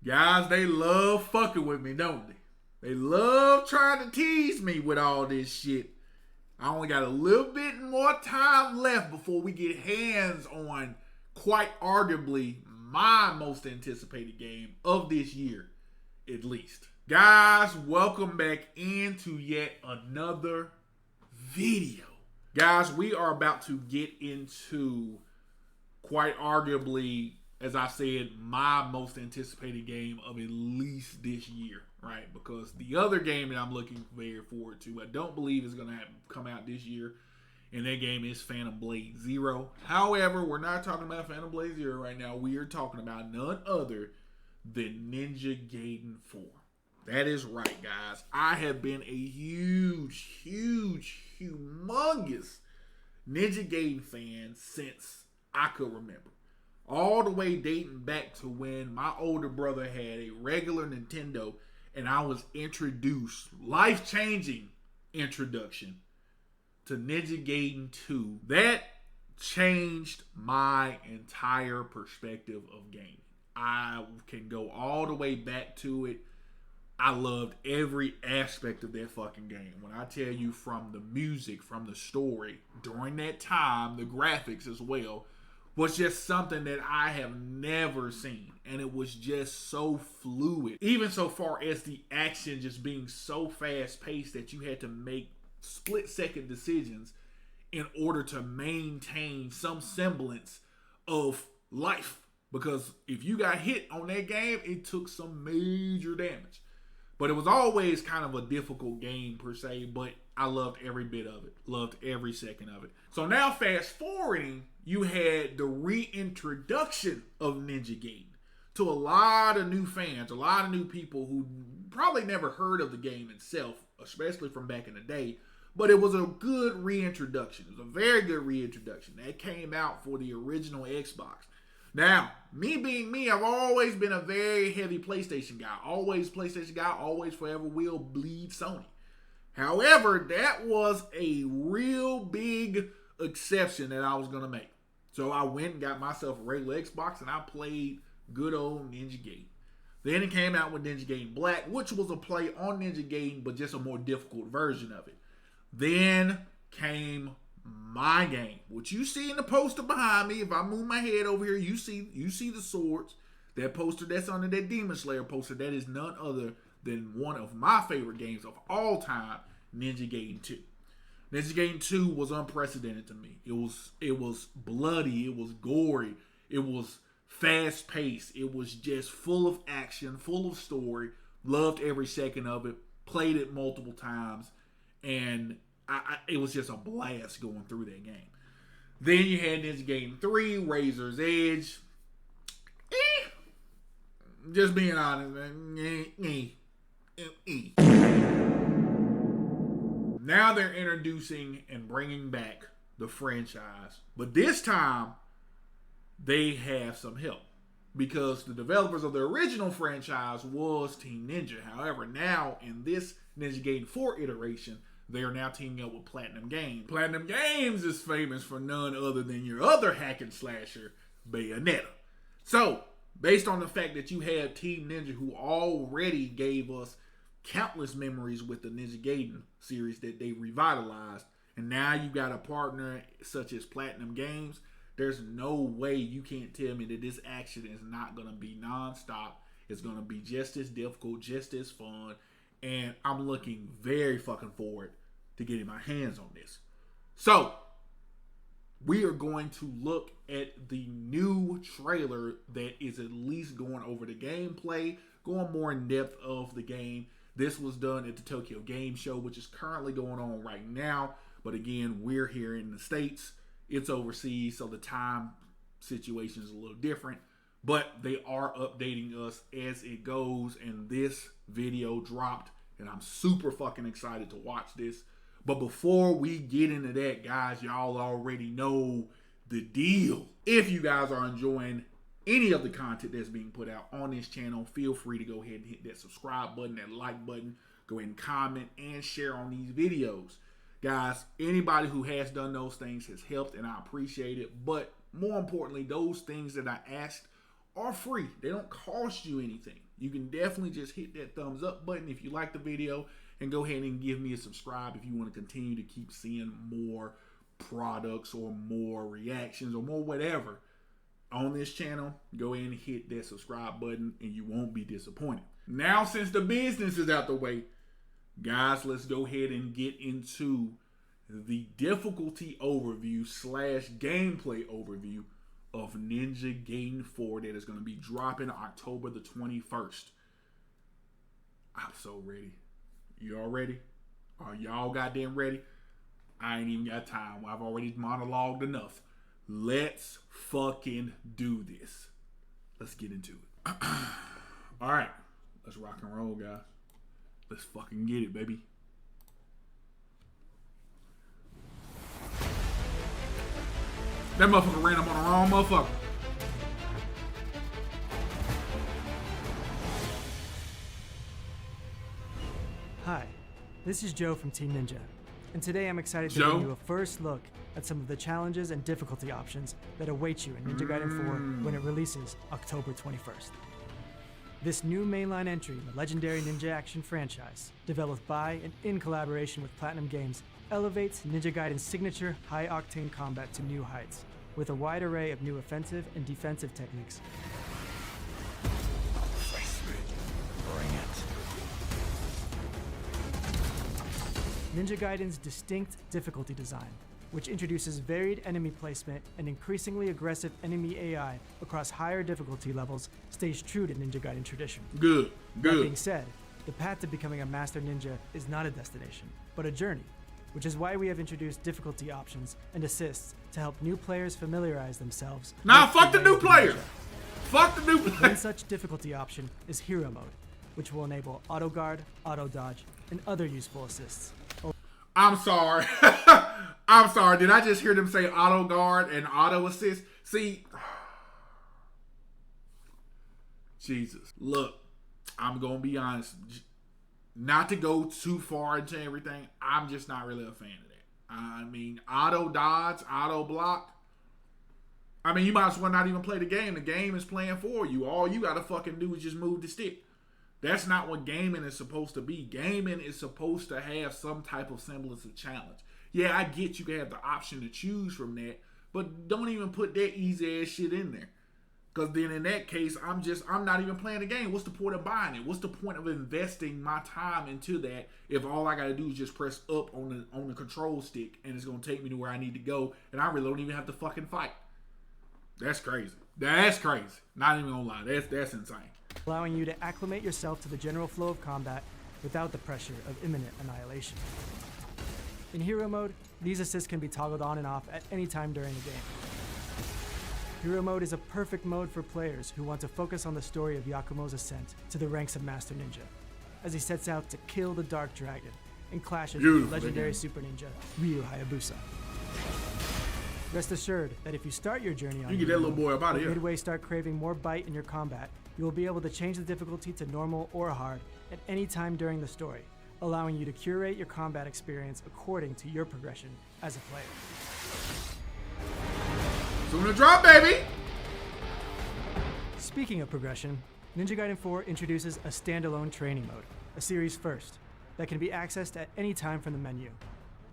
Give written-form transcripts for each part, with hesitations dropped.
Guys, they love fucking with me, don't they? They love trying to tease me with all this shit. I only got a little bit more time left before we get hands on quite arguably my most anticipated game of this year, at least. Guys, welcome back into yet another video. Guys, we are about to get into quite arguably, as I said, my most anticipated game of at least this year, right? Because the other game that I'm looking very forward to, I don't believe is going to come out this year, and that game is Phantom Blade Zero. However, we're not talking about Phantom Blade Zero right now. We are talking about none other than Ninja Gaiden 4. That is right, guys. I have been a humongous Ninja Gaiden fan since I could remember. All the way dating back to when my older brother had a regular Nintendo and I was introduced, life-changing introduction to Ninja Gaiden 2. That changed my entire perspective of gaming. I can go all the way back to it. I loved every aspect of that fucking game. When I tell you, from the music, from the story, during that time, the graphics as well, was just something that I have never seen. And it was just so fluid. Even so far as the action just being so fast paced that you had to make split second decisions in order to maintain some semblance of life. Because if you got hit on that game, it took some major damage. But it was always kind of a difficult game per se, but I loved every bit of it. Loved every second of it. So now fast forwarding, you had the reintroduction of Ninja Gaiden to a lot of new fans, a lot of new people who probably never heard of the game itself, especially from back in the day. But it was a good reintroduction. It was a very good reintroduction. That came out for the original Xbox. Now, me being me, I've always been a very heavy PlayStation guy. Always PlayStation guy, always forever will bleed Sony. However, that was a real big exception that I was going to make. So I went and got myself a regular Xbox and I played good old Ninja Gaiden. Then it came out with Ninja Gaiden Black, which was a play on Ninja Gaiden, but just a more difficult version of it. Then came my game, which you see in the poster behind me. If I move my head over here, you see the swords. That poster that's under that Demon Slayer poster, that is none other than one of my favorite games of all time, Ninja Gaiden 2. Ninja Gaiden 2 was unprecedented to me. It was bloody, it was gory, it was fast paced, it was just full of action, full of story. Loved every second of it. Played it multiple times, and it was just a blast going through that game. Then you had Ninja Gaiden 3, Razor's Edge. Just being honest, man. Now they're introducing and bringing back the franchise. But this time, they have some help. Because the developers of the original franchise was Team Ninja. However, now in this Ninja Gaiden 4 iteration, they are now teaming up with Platinum Games. Platinum Games is famous for none other than your other hack and slasher, Bayonetta. So, based on the fact that you have Team Ninja, who already gave us countless memories with the Ninja Gaiden series that they revitalized, and now you got a partner such as Platinum Games, there's no way you can't tell me that this action is not going to be non-stop. It's going to be just as difficult, just as fun, and I'm looking very fucking forward to getting my hands on this. So, we are going to look at the new trailer that is at least going over the gameplay, going more in depth of the game. This was done at the Tokyo Game Show, which is currently going on right now. But again, we're here in the States. It's overseas, so the time situation is a little different. But they are updating us as it goes, and this video dropped, and I'm super fucking excited to watch this. But before we get into that, guys, y'all already know the deal. If you guys are enjoying any of the content that's being put out on this channel, feel free to go ahead and hit that subscribe button, that like button, go ahead and comment and share on these videos. Guys, anybody who has done those things has helped, and I appreciate it. But more importantly, those things that I asked are free. They don't cost you anything. you can definitely just hit that thumbs up button if you like the video, and go ahead and give me a subscribe if you want to continue to keep seeing more products or more reactions or more whatever on this channel. Go ahead and hit that subscribe button and you won't be disappointed. Now, since the business is out the way, guys, let's go ahead and get into the difficulty overview / gameplay overview of Ninja Gaiden 4 that is going to be dropping October the 21st. I'm so ready. You all ready? Are y'all goddamn ready? I ain't even got time. I've already monologued enough. Let's fucking do this. Let's get into it. All right. Let's rock and roll, guys. Let's fucking get it, baby. That motherfucker ran up on the wrong motherfucker. Hi, this is Joe from Team Ninja, and today I'm excited to give you a first look at some of the challenges and difficulty options that await you in Ninja Gaiden 4 when it releases October 21st. This new mainline entry in the legendary Ninja Action franchise, developed by and in collaboration with Platinum Games, elevates Ninja Gaiden's signature high-octane combat to new heights, with a wide array of new offensive and defensive techniques. Bring it. Ninja Gaiden's distinct difficulty design, which introduces varied enemy placement and increasingly aggressive enemy AI across higher difficulty levels, stays true to Ninja Gaiden tradition. Good. That being said, the path to becoming a master ninja is not a destination, but a journey, which is why we have introduced difficulty options and assists to help new players familiarize themselves. Nah, fuck the new players. Fuck the new players. One such difficulty option is Hero Mode, which will enable auto guard, auto dodge, and other useful assists. I'm sorry. I'm sorry. Did I just hear them say auto guard and auto assist? See, Jesus. Look, I'm going to be honest. Not to go too far into everything, I'm just not really a fan of that. I mean, auto dodge, auto block. I mean, you might as well not even play the game. The game is playing for you. All you got to fucking do is just move the stick. That's not what gaming is supposed to be. Gaming is supposed to have some type of semblance of challenge. Yeah, I get you can have the option to choose from that, but don't even put that easy ass shit in there. Because then in that case, I'm not even playing the game. What's the point of buying it? What's the point of investing my time into that if all I got to do is just press up on the control stick and it's going to take me to where I need to go and I really don't even have to fucking fight? That's crazy. That's crazy. Not even going to lie. That's insane. Allowing you to acclimate yourself to the general flow of combat without the pressure of imminent annihilation. In Hero Mode, these assists can be toggled on and off at any time during the game. Hero Mode is a perfect mode for players who want to focus on the story of Yakumo's ascent to the ranks of Master Ninja, as he sets out to kill the Dark Dragon and clashes with the legendary Super Ninja, Ryu Hayabusa. Rest assured that if you start your journey on you get that little boy up out of here. Midway start craving more bite in your combat, you will be able to change the difficulty to normal or hard at any time during the story, allowing you to curate your combat experience according to your progression as a player. Soon to drop, baby! Speaking of progression, Ninja Gaiden 4 introduces a standalone training mode, a series first, that can be accessed at any time from the menu.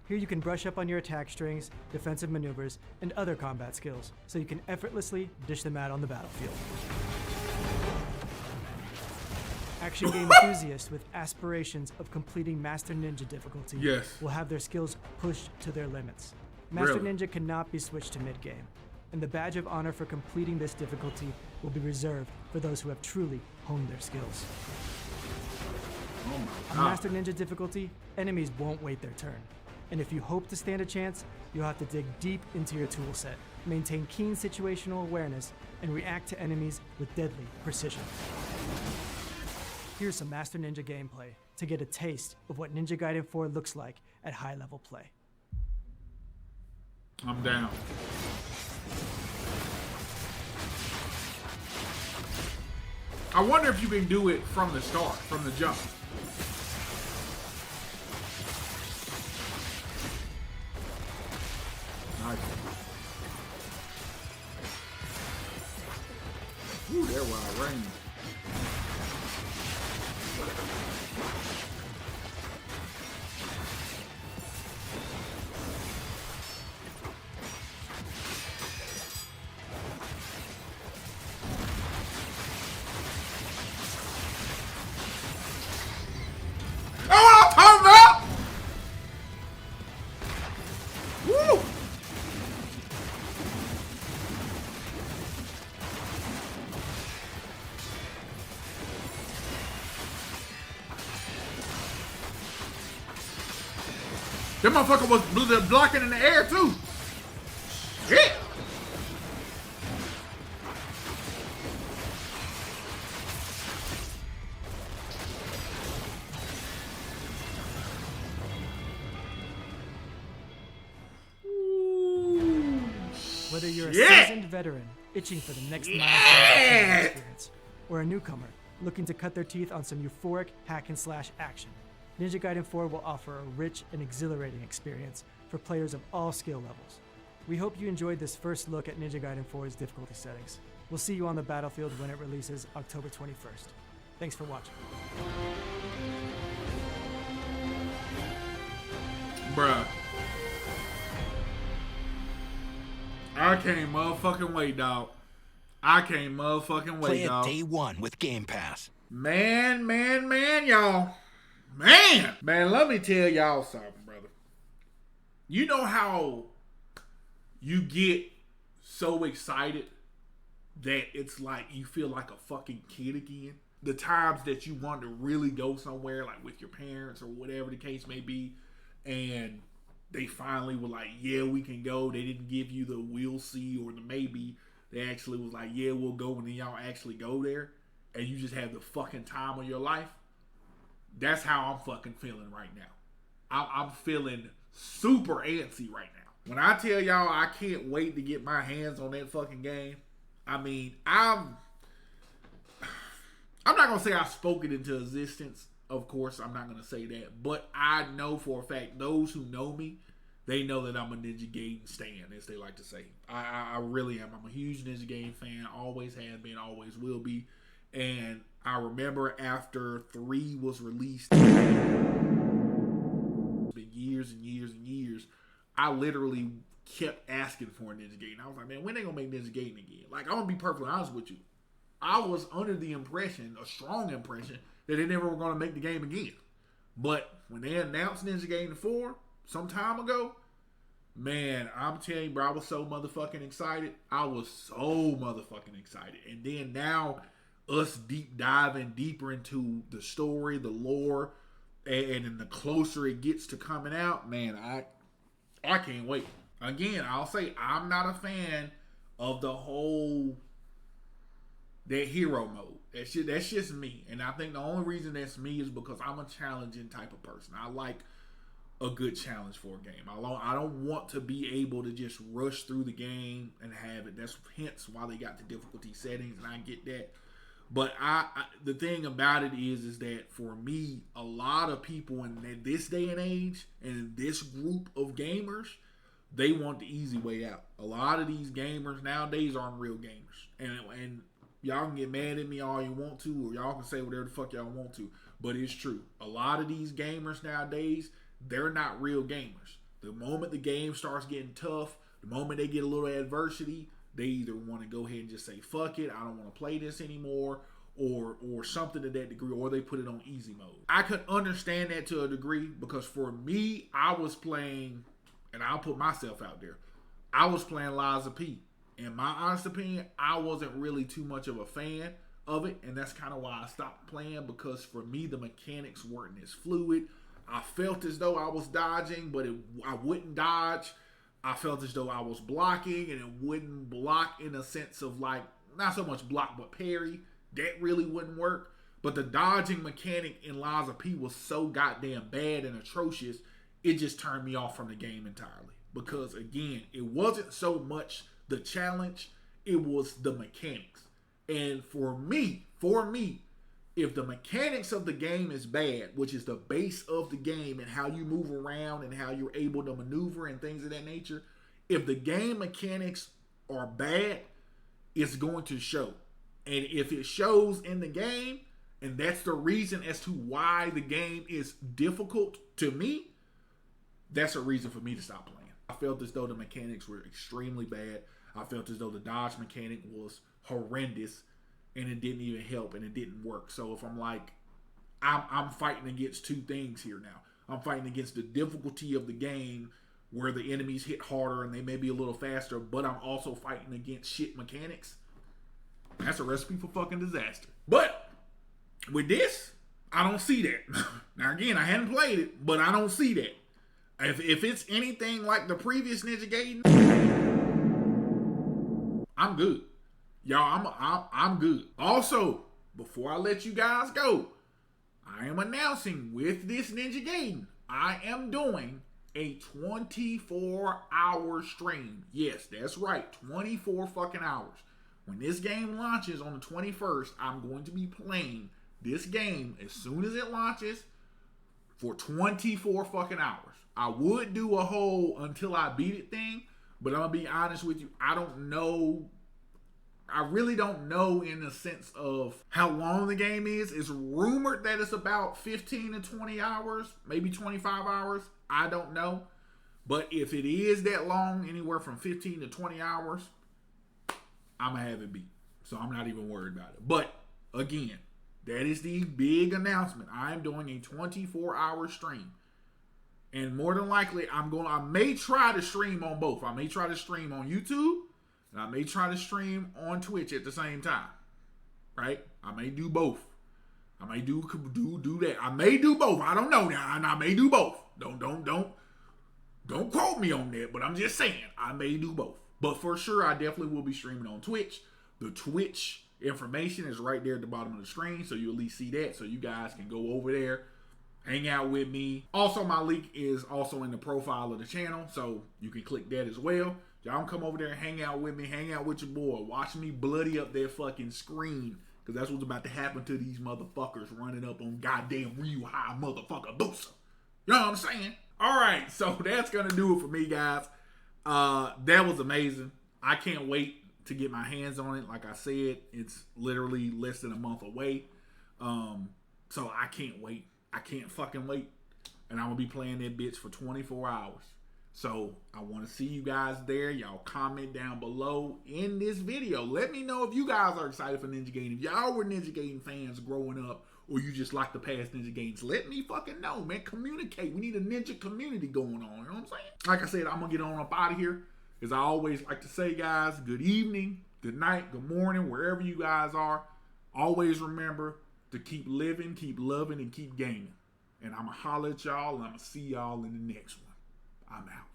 Here you can brush up on your attack strings, defensive maneuvers, and other combat skills, so you can effortlessly dish them out on the battlefield. Action game enthusiasts with aspirations of completing Master Ninja difficulty will have their skills pushed to their limits. Master Ninja cannot be switched to mid-game, and the badge of honor for completing this difficulty will be reserved for those who have truly honed their skills. On Master Ninja difficulty, enemies won't wait their turn, and if you hope to stand a chance, you'll have to dig deep into your toolset, maintain keen situational awareness, and react to enemies with deadly precision. Here's some Master Ninja gameplay to get a taste of what Ninja Gaiden 4 looks like at high-level play. I'm down. I wonder if you can do it from the start, from the jump. Nice. Ooh, that wild range. That motherfucker was blocking in the air too. Shit. Whether you're a seasoned veteran itching for the next milestone experience, or a newcomer looking to cut their teeth on some euphoric hack-and-slash action, Ninja Gaiden 4 will offer a rich and exhilarating experience for players of all skill levels. We hope you enjoyed this first look at Ninja Gaiden 4's difficulty settings. We'll see you on the battlefield when it releases October 21st. Thanks for watching. Bruh. I can't motherfucking wait, dog. I can't motherfucking wait, dog. Play it day one with Game Pass. Man, y'all. Man, let me tell y'all something, brother. You know how you get so excited that it's like you feel like a fucking kid again? The times that you want to really go somewhere, like with your parents or whatever the case may be, and they finally were like, yeah, we can go. They didn't give you the we'll see or the maybe. They actually was like, yeah, we'll go, and then y'all actually go there, and you just have the fucking time of your life. That's how I'm fucking feeling right now. I'm feeling super antsy right now. When I tell y'all I can't wait to get my hands on that fucking game, I mean, I'm not going to say I spoke it into existence. Of course, I'm not going to say that. But I know for a fact, those who know me, they know that I'm a Ninja Gaiden stan, as they like to say. I really am. I'm a huge Ninja Gaiden fan. Always have been, always will be. And I remember after 3 was released, it's been years and years and years, I literally kept asking for a Ninja Gaiden. I was like, man, when they gonna make Ninja Gaiden again? Like, I'm gonna be perfectly honest with you. I was under the impression, a strong impression, that they never were gonna make the game again. But when they announced Ninja Gaiden 4 some time ago, man, I'm telling you, bro, I was so motherfucking excited. I was so motherfucking excited. And then now, us deep diving deeper into the story, the lore, and then the closer it gets to coming out, man, I can't wait. Again, I'll say I'm not a fan of the whole that hero mode. That's just me. And I think the only reason that's me is because I'm a challenging type of person. I like a good challenge for a game. I don't want to be able to just rush through the game and have it. That's hence why they got the difficulty settings, and I get that. But the thing about it is that for me, a lot of people in this day and age, and this group of gamers, they want the easy way out. A lot of these gamers nowadays aren't real gamers. And y'all can get mad at me all you want to, or y'all can say whatever the fuck y'all want to. But it's true. A lot of these gamers nowadays, they're not real gamers. The moment the game starts getting tough, the moment they get a little adversity, they either want to go ahead and just say, fuck it, I don't want to play this anymore, or something to that degree, or they put it on easy mode. I could understand that to a degree, because for me, I was playing, and I'll put myself out there, I was playing Liza P. In my honest opinion, I wasn't really too much of a fan of it, and that's kind of why I stopped playing, because for me, the mechanics weren't as fluid. I felt as though I was dodging, but I wouldn't dodge. I felt as though I was blocking, and it wouldn't block in a sense of like, not so much block, but parry. That really wouldn't work. But the dodging mechanic in Liza P was so goddamn bad and atrocious, it just turned me off from the game entirely. Because again, it wasn't so much the challenge, it was the mechanics. And for me, if the mechanics of the game is bad, which is the base of the game and how you move around and how you're able to maneuver and things of that nature, if the game mechanics are bad, it's going to show. And if it shows in the game, and that's the reason as to why the game is difficult to me, that's a reason for me to stop playing. I felt as though the mechanics were extremely bad. I felt as though the dodge mechanic was horrendous, and it didn't even help, and it didn't work. So if I'm like, I'm fighting against two things here now. I'm fighting against the difficulty of the game, where the enemies hit harder and they may be a little faster, but I'm also fighting against shit mechanics. That's a recipe for fucking disaster. But with this, I don't see that. Now again, I hadn't played it, but I don't see that. If it's anything like the previous Ninja Gaiden, I'm good. Y'all, I'm good. Also, before I let you guys go, I am announcing with this Ninja Gaiden, I am doing a 24-hour stream. Yes, that's right, 24 fucking hours. When this game launches on the 21st, I'm going to be playing this game as soon as it launches for 24 fucking hours. I would do a whole until I beat it thing, but I'm gonna be honest with you, I don't know. I really don't know in the sense of how long the game is. It's rumored that it's about 15 to 20 hours, maybe 25 hours. I don't know. But if it is that long, anywhere from 15 to 20 hours, I'm going to have it beat. So I'm not even worried about it. But again, that is the big announcement. I am doing a 24-hour stream. And more than likely, I may try to stream on both. I may try to stream on YouTube, and I may try to stream on Twitch at the same time. Right? I may do both. I may do that. I may do both. I don't know now. And I may do both. Don't quote me on that, but I'm just saying I may do both. But for sure, I definitely will be streaming on Twitch. The Twitch information is right there at the bottom of the screen, so you at least see that, so you guys can go over there, hang out with me. Also, my link is also in the profile of the channel, so you can click that as well. Y'all can come over there and hang out with me, hang out with your boy, watch me bloody up their fucking screen, because that's what's about to happen to these motherfuckers running up on goddamn real high motherfucker Boosa. You know what I'm saying? All right, so that's going to do it for me, guys. That was amazing. I can't wait to get my hands on it. Like I said, it's literally less than a month away. So I can't wait. I can't fucking wait. And I'm going to be playing that bitch for 24 hours. So I want to see you guys there. Y'all comment down below in this video. Let me know if you guys are excited for Ninja Gaiden. If y'all were Ninja Gaiden fans growing up, or you just like the past Ninja Gaidens, let me fucking know, man. Communicate. We need a ninja community going on. You know what I'm saying? Like I said, I'm going to get on up out of here. As I always like to say, guys, good evening, good night, good morning, wherever you guys are. Always remember to keep living, keep loving, and keep gaming. And I'm going to holler at y'all, and I'm going to see y'all in the next one. I'm out.